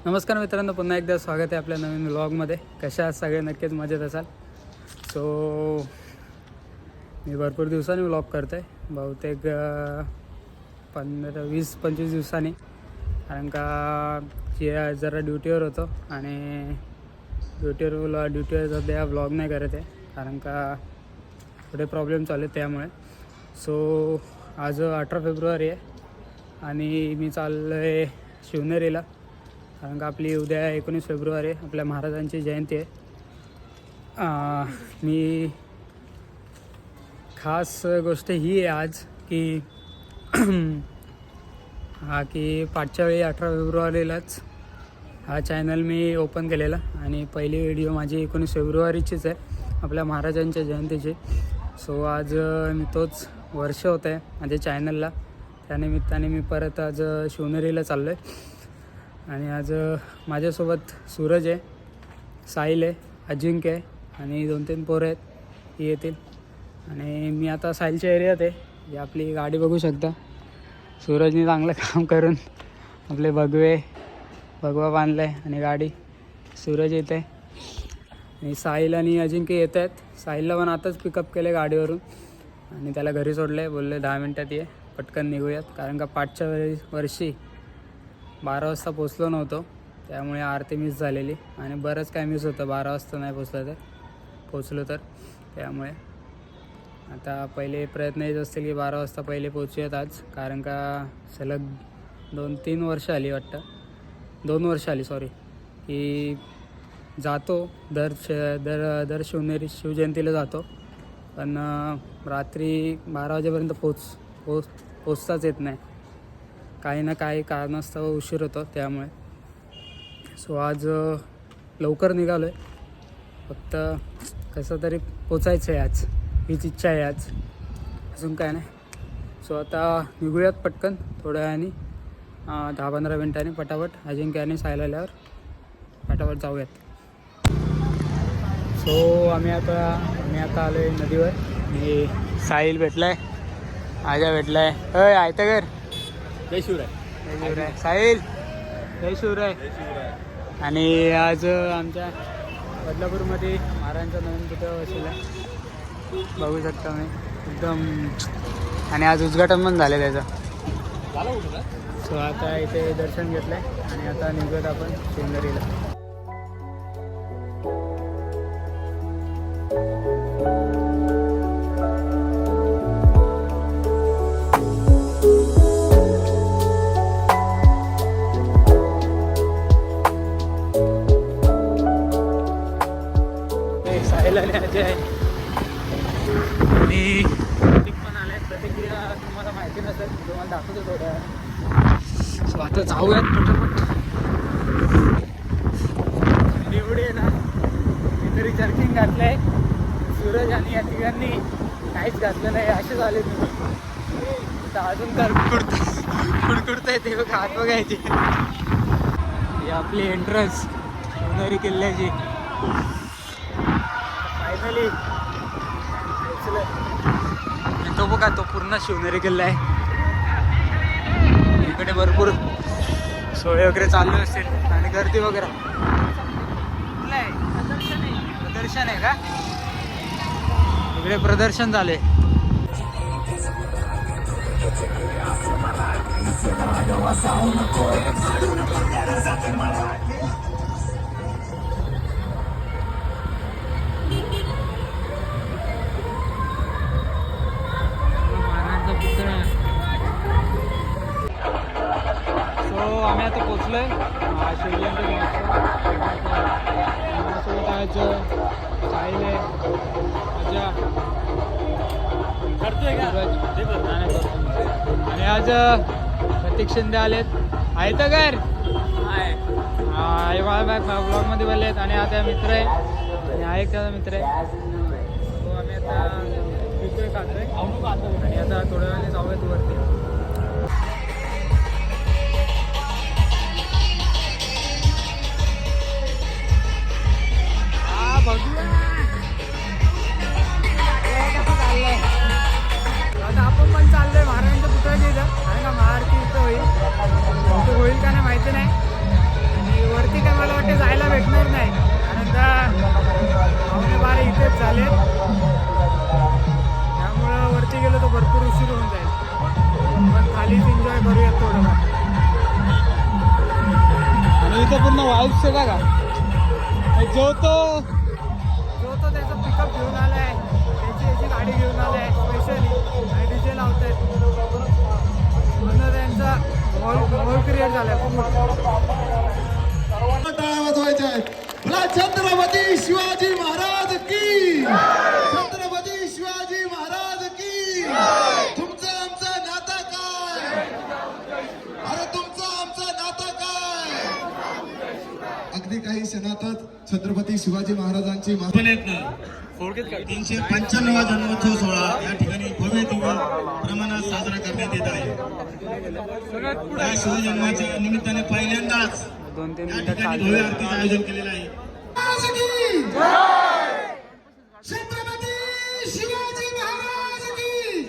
नमस्कार मित्रांनो, पुन्हा एकदा स्वागत आहे आपल्या नवीन व्लॉगमध्ये. कशा आहात सगळे? नक्कीच मजेत असाल. मी भरपूर दिवसांनी व्लॉग करतो आहे, बहुतेक 15-20-25 दिवसांनी, कारण का जरा ड्युटीवर होतो आणि ड्युटीवर सध्या व्लॉग नाही करत आहे, कारण का थोडे प्रॉब्लेम चालू आहेत त्यामुळे. आज 18 फेब्रुवारी आहे आणि मी चाललो आहे शिवनेरीला, कारण का आपली उद्या 19 फेब्रुवारी आपल्या महाराजांची जयंती आहे. मी खास गोष्ट ही आहे आज की पाठच्या वेळी 18 फेब्रुवारीलाच हा चॅनल मी ओपन केलेला आणि पहिली व्हिडिओ माझी 19 फेब्रुवारीचीच आहे, आपल्या महाराजांच्या जयंतीची. आज मी तोच वर्ष होत आहे माझ्या चॅनलला. त्यानिमित्ताने मी परत आज शिवनेरीला चाललो आहे आणि आज माझ्यासोबत सूरज आहे, साहिल आहे, अजिंक्य आहे आणि 2-3 पोरं आहेत, ही येतील. आणि मी आता साहिलच्या एरियात आहे. जी आपली गाडी बघू शकता, सूरजने चांगलं काम करून आपले भगवा बांधलं आहे आणि गाडी सूरज येत आहे आणि साहिल आणि अजिंक्य येत आहेत. साहिलला पण आताच पिकअप केलं आहे गाडीवरून आणि त्याला घरी सोडलं आहे. बोलले 10 मिनटात ये, पटकन निघूयात, कारण का पाठच्या वर्षी 12 वाजता पोचलो नव्हतो, त्यामुळे आरती मिस झालेली आणि बरंच काय मिस होतं 12 वाजता नाही पोचलो तर. त्यामुळे आता पहिले प्रयत्न येत असतील की 12 वाजता पहिले पोचूयात आज, कारण का सलग 2 वर्ष आली वाटतं, 2 वर्ष आली सॉरी, की जातो दर शिवजयंतीला जातो, पण रात्री 12 वाजेपर्यंत पोचताच येत नाही, काही ना काही कारणास्तव उशीर होतो त्यामुळे. आज लवकर निघालो आहे, फक्त कसं तरी पोचायचं आहे आज, हीच इच्छा आहे आज, अजून काय नाही. आता निघूयात पटकन थोड्या वेळाने, 10-15 मिनटांनी पटापट अजिंक्य आणि साहिल आल्यावर पटापट जाऊयात. आम्ही आता आलो आहे नदीवर आणि साहिल भेटला आहे, आजा भेटला आहे. अय आयतगर, जय शिवराय. साहिल जय शिवराय. आणि आज आमच्या बदलापूरमध्ये महाराजांचा नवीन पुतळा बसवला आहे, बघू शकता मी एकदम, आणि आज उद्घाटन पण झालं त्याचं. आता इथे दर्शन घेतलं आहे आणि आता निघत आपण शिवनेरीला. आणि प्रतीक पण आलाय. प्रतिक्रिया तुम्हाला माहिती नसेल, तुम्हाला दाखवतो थोड्या. आता जाऊयात पटापट. एवढी आहे ना, मी तरी जर्किंग घातलं आहे, सूरज आणि या तिघांनी काहीच घातलं नाही, असे झाले तुम्ही. अजून तर कुडकुडताय ते बघा, हात बघायचे. ही आपली एंट्रन्स शिवनेरी किल्ल्याची. फायनली तो बघा, तो पूर्ण शिवनेरी किल्ला आहे. इकडे भरपूर सोय वगैरे चालू असतील आणि गर्दी वगैरे. प्रदर्शन आहे का? इकडे प्रदर्शन झाले. आम्ही आता पोचलोय शिवजयंती महोत्सव. आज साहिल आहे, मजा करतोय का आणि आज प्रतीक शिंदे आलेत, आहेत घर ब्लॉगमध्ये बोलले आहेत. आणि आता मित्र आहे आणि एक त्याचा मित्र आहे. आम्ही आता पितोय, खातोय आणि आता थोड्या वेळाने जाऊयात वरती. आता आपण पण चाललोय महाराजांच्या पुतळ्याच्या इथं, कारण का महाआरती इथं होईल का नाही माहिती नाही. आणि वर पूर्ण वाईब्स आहे का जो तो त्याचा पिकअप घेऊन आलाय, त्याची गाडी घेऊन आलाय स्पेशली आणि डीजे लावतायत म्हणून त्यांचा मॉल क्रिएट झालाय. टाळ्या वाजवायच्या आहेत. बोला छत्रपती शिवाजी महाराज की, छत्रपती शिवाजी महाराज की. तुमचं आमचं नातं काय, अरे तुमचं आमचं नातं काय. अगदी काही क्षणातच छत्रपती शिवाजी महाराजांची 395 जन्मोत्सव सोहळा या ठिकाणी भव्य दिव्य प्रमाणात साजरा करण्यात येत आहे. या शिवजन्माच्या निमित्ताने पहिल्यांदाच 2-3 या मिनिटं ठिकाणी चालू भव्य आरतीचं आयोजन केलेलं आहे. छत्रपती शिवाजी महाराज की,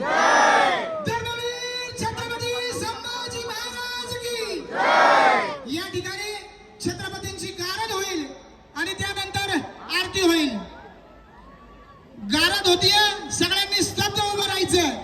धर्मवीर छत्रपती संभाजी महाराज की. या ठिकाणी छत्रपतींची गारद होईल आणि त्यानंतर आरती होईल. गारद होतीये, सगळ्यांनी स्तब्ध उभं राहायचं.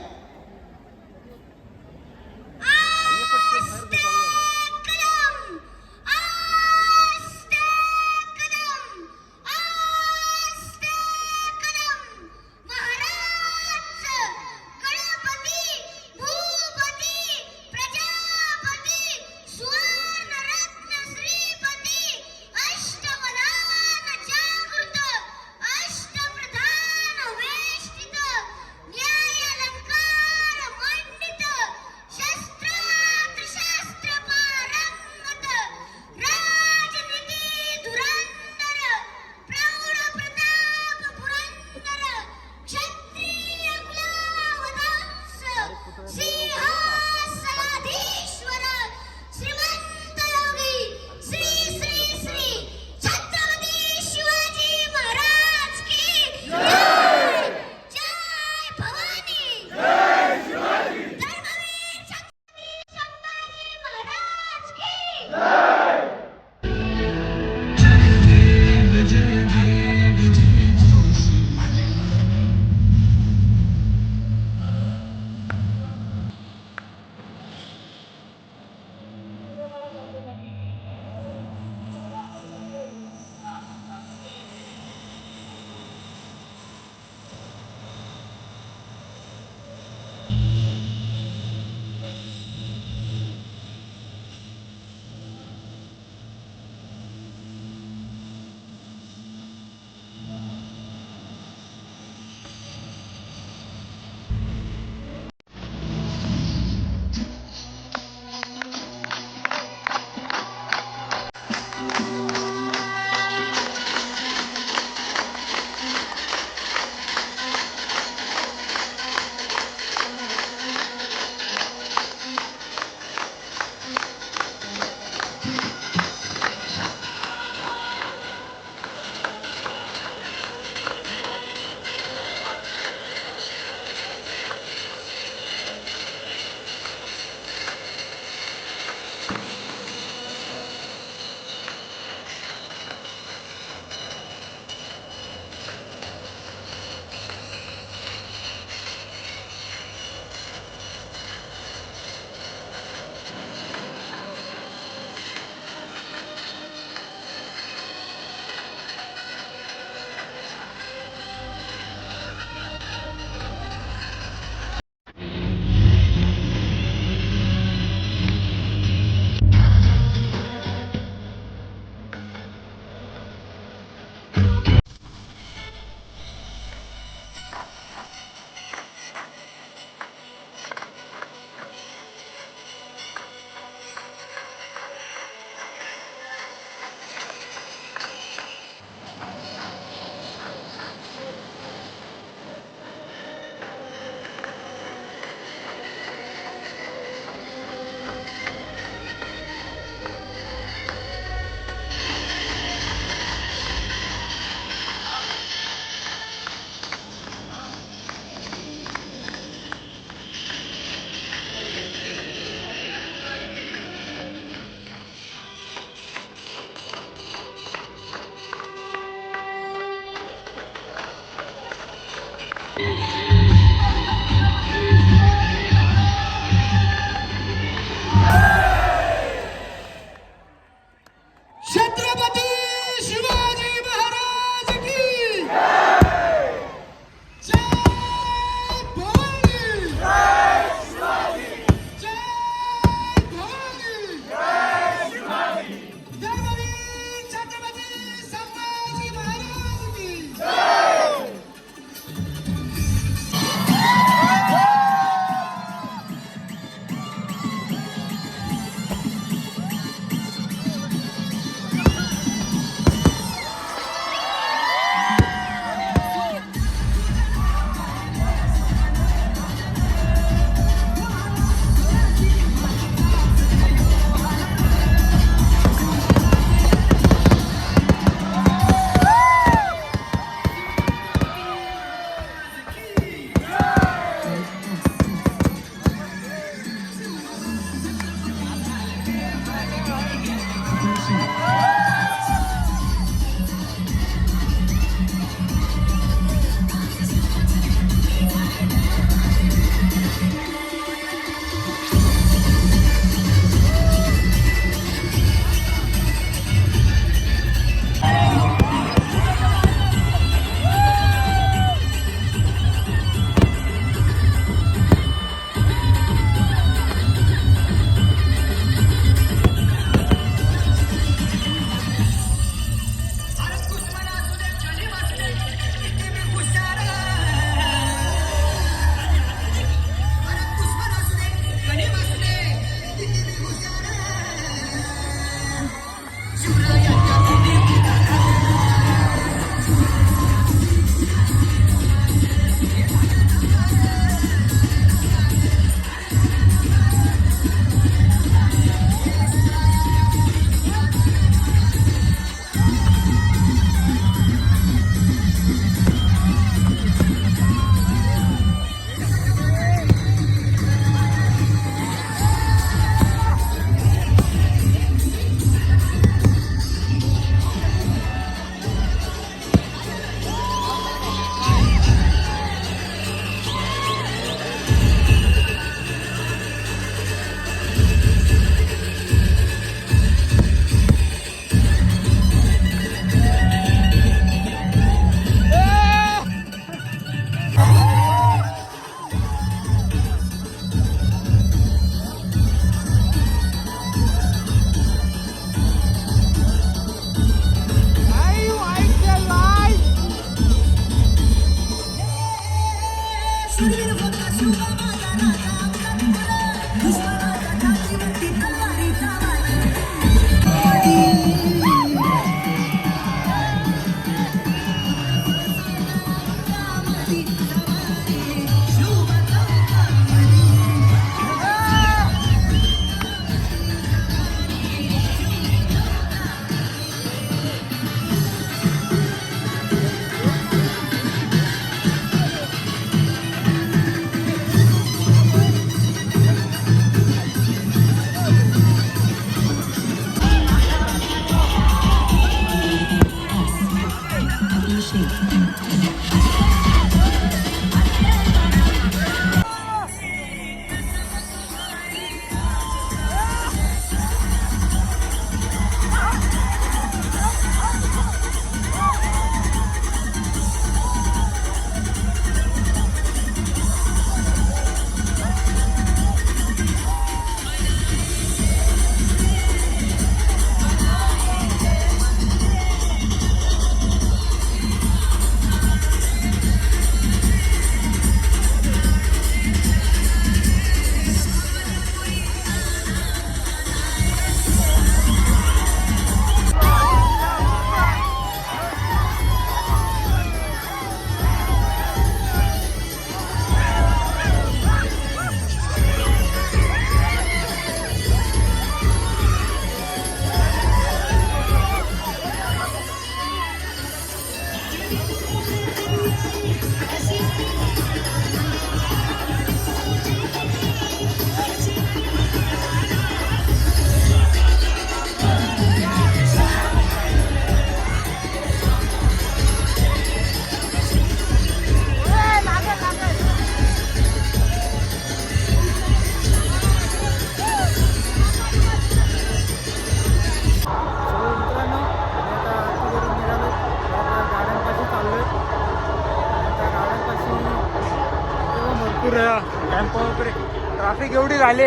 ट्रॅफिक एवढी झाली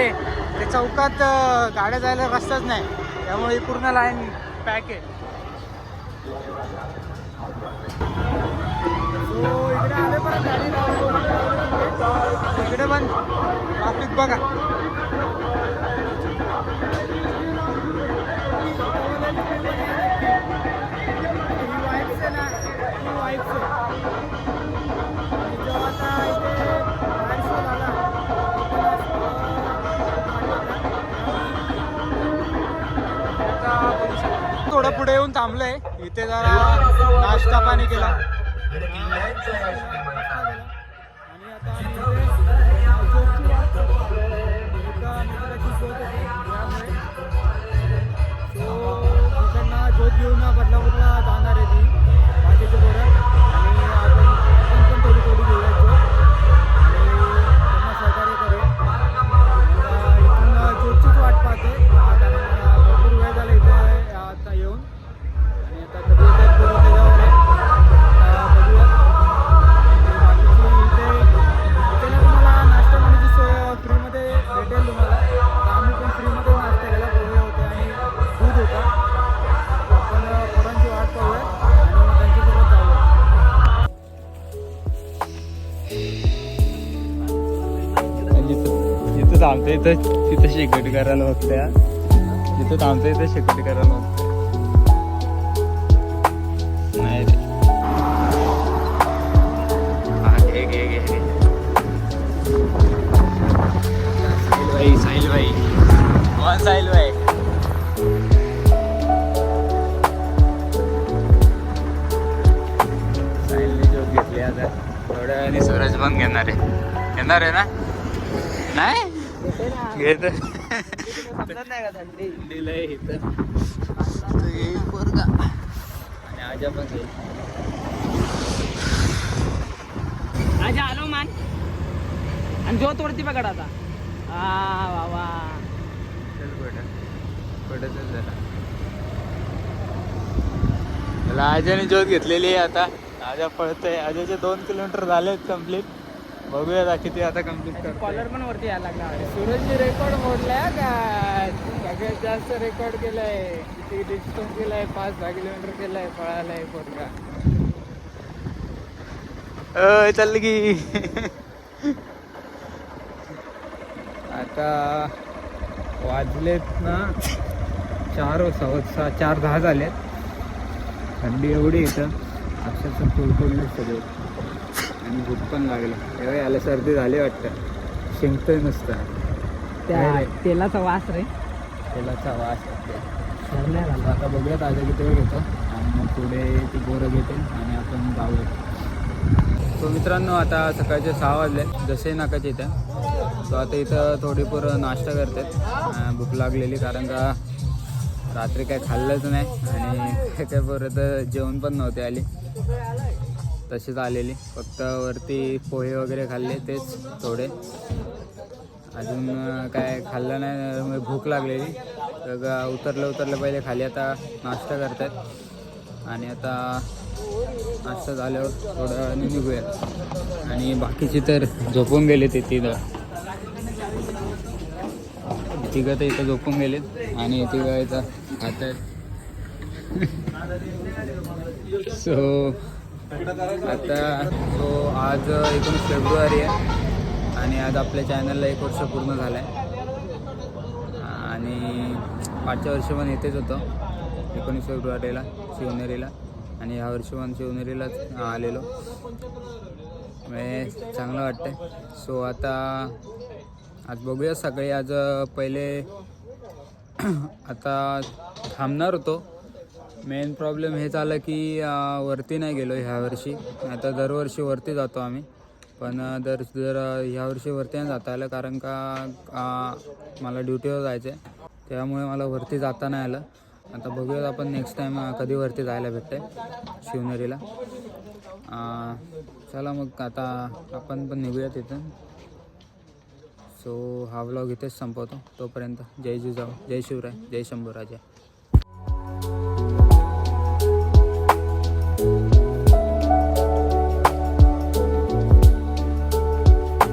ते चौकात गाड्या जायला रस्ताच नाही, त्यामुळे पूर्ण लाईन पॅक आहे. सो इकडे आले परत गाडी इकडे पण ट्रॅफिक बघा. थोडं पुढे येऊन थांबलंय इथे, जरा नाश्ता पाणी केला आणि आता ज्योत घेऊन बदलापूरला जाणार आहे ती बाकीचे पोरं, आणि आपण पण थोडी घेऊया ज्योत आणि त्यांना सहकार्य करूया. इथून ज्योतचीच वाट पाहते कारण भरपूर वेळ झाला इथे आता येऊन, आणि आता कधी येतात पोरं त्याच्यावर आहे. बघूया. बाकीची इथे ना तुम्हाला नाश्ता पाण्याची सोय फ्रीमध्ये भेटेल तुम्हाला. आम्ही पण फ्रीमध्ये नाश्ता केला, पोहे होते आणि दूध होतं. आपण पोरांची वाट पाहूया आणि मग त्यांच्यासोबत जाऊया. जिथं थांबतो इथं तिथं शेकोटी करायला बघत्या, जिथं थांबतो इथं शेकोटी करायला बघते. नाही रे, हा घे साहिल भाई कोण साहिल भाई? साहिलने जोत घेतली आता थोड्या वेळाने सूरज पण घेणार आहे ना? नाही घेत दिलंय इथं येईल पोरगा आणि आजा पण घेईल. आजा आलो मान आणि ज्योत वरती पकड आता. वा चल पडतच जरा. त्याला आजाने ज्योत घेतलेली आहे आता. आजा पळतोय. आजाचे 2 किलोमीटर झालेत कम्प्लीट. बघूया आता किती आता कम्प्लीट करतो. कॉलर पण वरती यायला लागला. सूरजने रेकॉर्ड मोडलाय का? सगळ्यात जास्त रेकॉर्ड केलाय. किती डिस्टन्स केलाय? 5-6 किलोमीटर केलाय. पळालाय पोरगा. चल की आता वाजलेत ना 4:10 झालेत. थंडी एवढी येतं अक्षरशः फुलफुलले सगळे आणि भूक पण लागली. तेव्हा याला सर्दी झाली वाटतं. शिंकतोय नुसतं. त्या तेलाचा वास रे. तेलाचा वास येतो. आता बघूयात आज किती वेळ घेतो आणि मग पुढे ती बोरं घेते आणि आपण जाऊया. तो मित्रांनो आता सकाळचे 6 वाजले. जसे नाकाचे इथं तो आता इथं थोडी पोरं नाश्ता करतात. भूक लागलेली कारण का रात्री काय खाल्लंच नाही आणि काय पोरं तर जेवण पण नव्हते आली. तशीच आलेली. फक्त वरती पोहे वगैरे खाल्ले तेच थोडे. अजून काय खाल्लं नाही. भूक लागलेली. उतरलं पहिले खाली आता नाश्ता करतात आणि आता नाश्ता झाल्यावर थोड्या वेळाने निघूया. आणि बाकीची तर झोपून गेले ते तिघं तर इथं झोपून गेलेत आणि तिघं इथं खात आहेत. सो आता आज 19 फेब्रुवारी आहे आणि आज आपल्या चॅनलला 1 वर्ष पूर्ण झालं आहे. आणि मागच्या वर्षी पण इथेच होतो 19 फेब्रुवारीला शिवनेरीला आणि ह्या वर्षी पण शिवनेरीलाच आलेलो. चांगलं वाटतं. सो आता आज बघूया सकाळी. आज पहिले आता थांबणार होतो. मेन प्रॉब्लेम हे झालं की वरती नाही गेलो ह्या वर्षी. आता दरवर्षी वरती जातो आम्ही, पण जर ह्या वर्षी वरती नाही जाता आलं कारण का मला ड्युटीवर जायचं आहे. त्यामुळे मला वरती जाता नाही आलं. आता बघूयात आपण नेक्स्ट टाईम कधी वरती जायला भेटतं आहे शिवनेरीला. चला मग आता आपण पण निघूया तिथून. सो हा व्लॉग इथेच संपवतो. तोपर्यंत जय जिजाऊ, जय शिवराय, जय शंभूराजा.